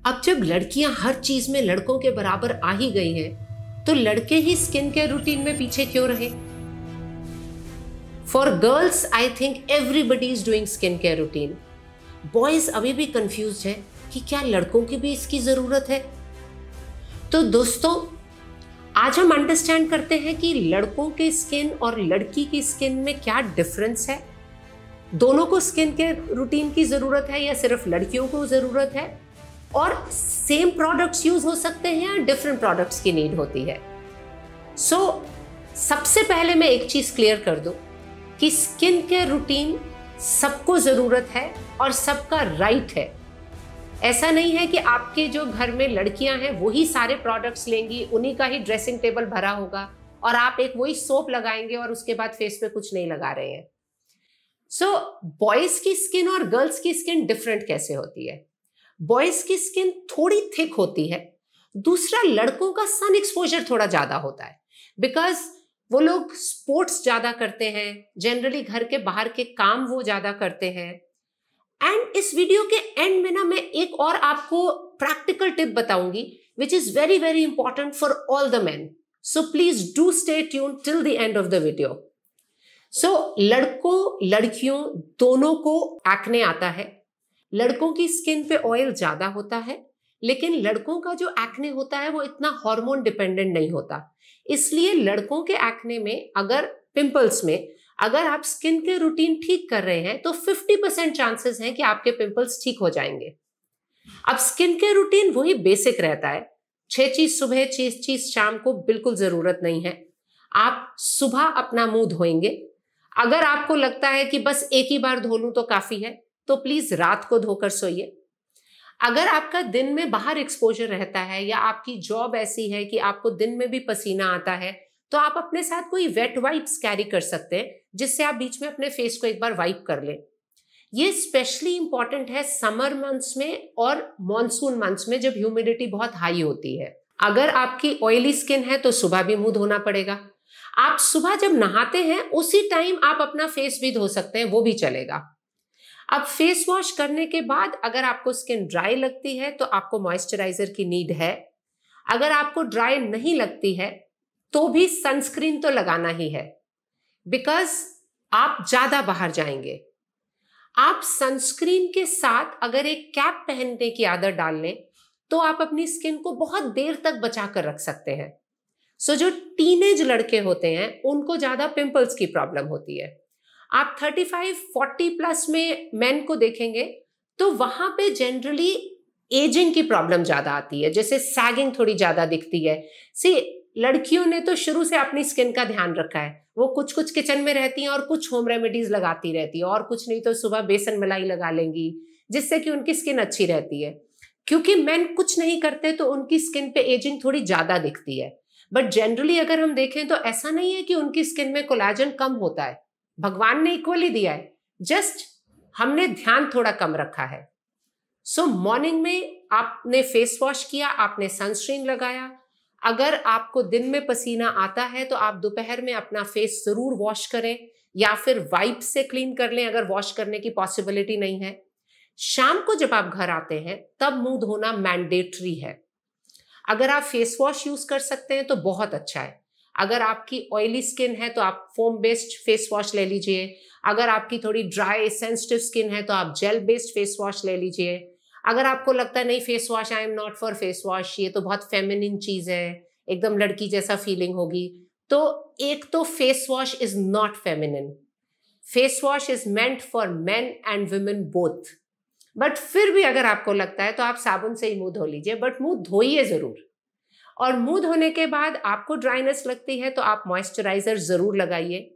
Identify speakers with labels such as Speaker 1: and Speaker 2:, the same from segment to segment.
Speaker 1: अब जब लड़कियां हर चीज में लड़कों के बराबर आ ही गई हैं, तो लड़के ही स्किन केयर रूटीन में पीछे क्यों रहे? For girls I think everybody is doing skin care routine. Boys अभी भी कंफ्यूज है कि क्या लड़कों की भी इसकी जरूरत है। तो दोस्तों, आज हम अंडरस्टैंड करते हैं कि लड़कों के स्किन और लड़की की स्किन में क्या डिफरेंस है। दोनों को स्किन केयर रूटीन की जरूरत है या सिर्फ लड़कियों को जरूरत है, और सेम प्रोडक्ट्स यूज हो सकते हैं या डिफरेंट प्रोडक्ट्स की नीड होती है। सबसे पहले मैं एक चीज क्लियर कर दूं कि स्किन केयर रूटीन सबको जरूरत है और सबका राइट है। ऐसा नहीं है कि आपके जो घर में लड़कियां हैं वही सारे प्रोडक्ट्स लेंगी, उन्हीं का ही ड्रेसिंग टेबल भरा होगा और आप एक वही सोप लगाएंगे और उसके बाद फेस पे कुछ नहीं लगा रहे हैं। बॉयज की स्किन और गर्ल्स की स्किन डिफरेंट कैसे होती है? बॉयज की स्किन थोड़ी थिक होती है। दूसरा, लड़कों का सन एक्सपोजर थोड़ा ज्यादा होता है बिकॉज वो लोग स्पोर्ट्स ज्यादा करते हैं, जनरली घर के बाहर के काम वो ज्यादा करते हैं। एंड इस वीडियो के एंड में ना मैं एक और आपको प्रैक्टिकल टिप बताऊंगी which is very very important for all the main. So please do stay tune till the end of the video. लड़कों लड़कियों दोनों को एक्ने आता है। लड़कों की स्किन पे ऑयल ज्यादा होता है, लेकिन लड़कों का जो एक्ने होता है वो इतना हार्मोन डिपेंडेंट नहीं होता। इसलिए लड़कों के एक्ने में, अगर पिंपल्स में, अगर आप स्किन के रूटीन ठीक कर रहे हैं तो 50% चांसेस हैं कि आपके पिंपल्स ठीक हो जाएंगे। अब स्किन के रूटीन वही बेसिक रहता है, 6 चीज सुबह 6 चीज शाम को बिल्कुल जरूरत नहीं है। आप सुबह अपना मुंह धोएंगे। अगर आपको लगता है कि बस एक ही बार धो लूं तो काफी है, तो प्लीज रात को धोकर सोइए। अगर आपका दिन में बाहर एक्सपोजर रहता है या आपकी जॉब ऐसी है कि आपको दिन में भी पसीना आता है, तो आप अपने साथ कोई वेट वाइप्स कैरी कर सकते हैं, जिससे आप बीच में अपने फेस को एक बार वाइप कर लें। ये स्पेशली इंपॉर्टेंट है समर मंथ्स में और मॉनसून मंथ्स में, जब ह्यूमिडिटी बहुत हाई होती है। अगर आपकी ऑयली स्किन है तो सुबह भी मुंह धोना पड़ेगा। आप सुबह जब नहाते हैं उसी टाइम आप अपना फेस भी धो सकते हैं, वो भी चलेगा। अब फेस वॉश करने के बाद अगर आपको स्किन ड्राई लगती है तो आपको मॉइस्चराइजर की नीड है। अगर आपको ड्राई नहीं लगती है तो भी सनस्क्रीन तो लगाना ही है, बिकॉज आप ज्यादा बाहर जाएंगे। आप सनस्क्रीन के साथ अगर एक कैप पहनने की आदत डाल लें तो आप अपनी स्किन को बहुत देर तक बचा कर रख सकते हैं। जो टीनेज लड़के होते हैं उनको ज्यादा पिंपल्स की प्रॉब्लम होती है। आप 35-40 प्लस में मेन को देखेंगे तो वहां पे जनरली एजिंग की प्रॉब्लम ज्यादा आती है, जैसे सैगिंग थोड़ी ज्यादा दिखती है। लड़कियों ने तो शुरू से अपनी स्किन का ध्यान रखा है, वो कुछ कुछ किचन में रहती हैं और कुछ होम रेमेडीज लगाती रहती है, और कुछ नहीं तो सुबह बेसन मलाई लगा लेंगी, जिससे कि उनकी स्किन अच्छी रहती है। क्योंकि मेन कुछ नहीं करते तो उनकी स्किन पे एजिंग थोड़ी ज्यादा दिखती है। बट जनरली अगर हम देखें तो ऐसा नहीं है कि उनकी स्किन में कोलाजन कम होता है, भगवान ने इक्वली दिया है, जस्ट हमने ध्यान थोड़ा कम रखा है। मॉर्निंग में आपने फेस वॉश किया, आपने सनस्क्रीन लगाया। अगर आपको दिन में पसीना आता है तो आप दोपहर में अपना फेस जरूर वॉश करें या फिर वाइप से क्लीन कर लें अगर वॉश करने की पॉसिबिलिटी नहीं है। शाम को जब आप घर आते हैं तब मुंह धोना मैंडेटरी है। अगर आप फेस वॉश यूज कर सकते हैं तो बहुत अच्छा है। अगर आपकी ऑयली स्किन है तो आप फोम बेस्ड फेस वॉश ले लीजिए। अगर आपकी थोड़ी ड्राई सेंसिटिव स्किन है तो आप जेल बेस्ड फेस वॉश ले लीजिए। अगर आपको लगता है नहीं face wash, I am not for face wash, ये तो बहुत फेमिनिन चीज है, एकदम लड़की जैसा फीलिंग होगी, तो एक तो face wash is not feminine. Face wash is meant for main and women both. But फिर भी अगर आपको लगता है तो आप साबुन से ही मुंह धो लीजिए, बट मुंह धोइए जरूर। और मुंह धोने के बाद आपको ड्राइनेस लगती है तो आप मॉइस्चराइजर जरूर लगाइए।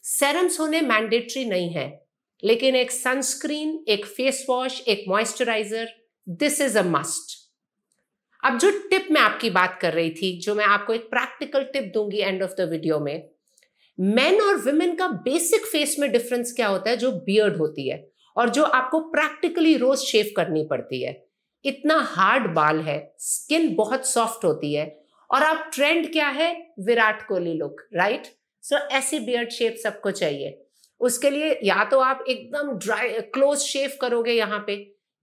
Speaker 1: सेरम्स होने मैंडेटरी नहीं है, लेकिन एक सनस्क्रीन, एक फेस वॉश, एक moisturiser, this is a must. अब जो टिप मैं आपकी बात कर रही थी, जो मैं आपको एक प्रैक्टिकल टिप दूंगी एंड ऑफ द वीडियो में, मेन और वुमेन का बेसिक फेस में डिफरेंस क्या होता है, जो बियर्ड होती है और जो आपको प्रैक्टिकली रोज शेव करनी पड़ती है। इतना हार्ड बाल है, स्किन बहुत सॉफ्ट होती है, और आप ट्रेंड क्या है, विराट कोहली लुक, राइट? ऐसी बियर्ड शेप सबको चाहिए। उसके लिए या तो आप एकदम ड्राई क्लोज शेव करोगे यहाँ पे,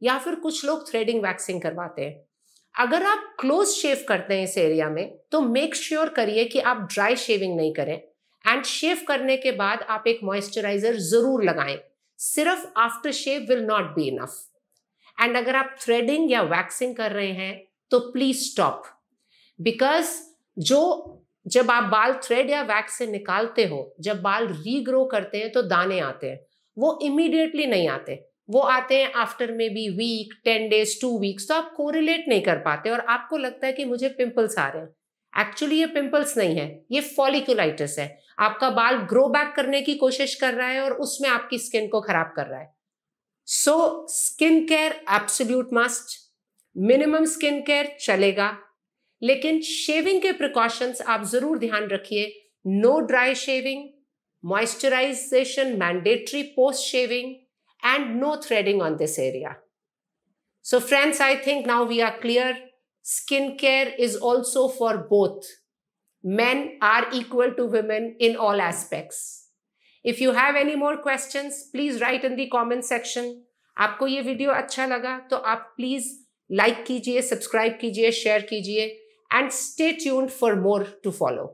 Speaker 1: या फिर कुछ लोग थ्रेडिंग वैक्सिंग करवाते हैं। अगर आप क्लोज शेव करते हैं इस एरिया में तो मेक श्योर करिए कि आप ड्राई शेविंग नहीं करें, एंड शेव करने के बाद आप एक मॉइस्चराइजर जरूर लगाएं। सिर्फ after shave will not be enough. And अगर आप थ्रेडिंग या वैक्सिंग कर रहे हैं तो प्लीज स्टॉप, बिकॉज जब आप बाल थ्रेड या वैक्स से निकालते हो, जब बाल रीग्रो करते हैं तो दाने आते हैं। वो इमीडिएटली नहीं आते, वो आते हैं after may be weak, 10 days, 2 weeks. तो आप कोरिलेट नहीं कर पाते और आपको लगता है कि मुझे पिंपल्स आ रहे हैं। एक्चुअली ये पिंपल्स नहीं है, ये फॉलिकुलाइटिस है। आपका बाल ग्रो बैक करने की कोशिश कर रहा है और उसमें आपकी स्किन को खराब कर रहा है। So skin care absolute must. Minimum skin care चलेगा, लेकिन शेविंग के प्रिकॉशंस आप जरूर ध्यान रखिए। No dry shaving, moisturisation mandatory post shaving, and no threading on this area. So friends, I think now we are clear. Skincare is also for both. Men are equal to women in all aspects. If you have any more questions, please write in the comment section. आपको ये video अच्छा लगा तो आप please like कीजिए, subscribe कीजिए, share कीजिए, and stay tuned for more to follow.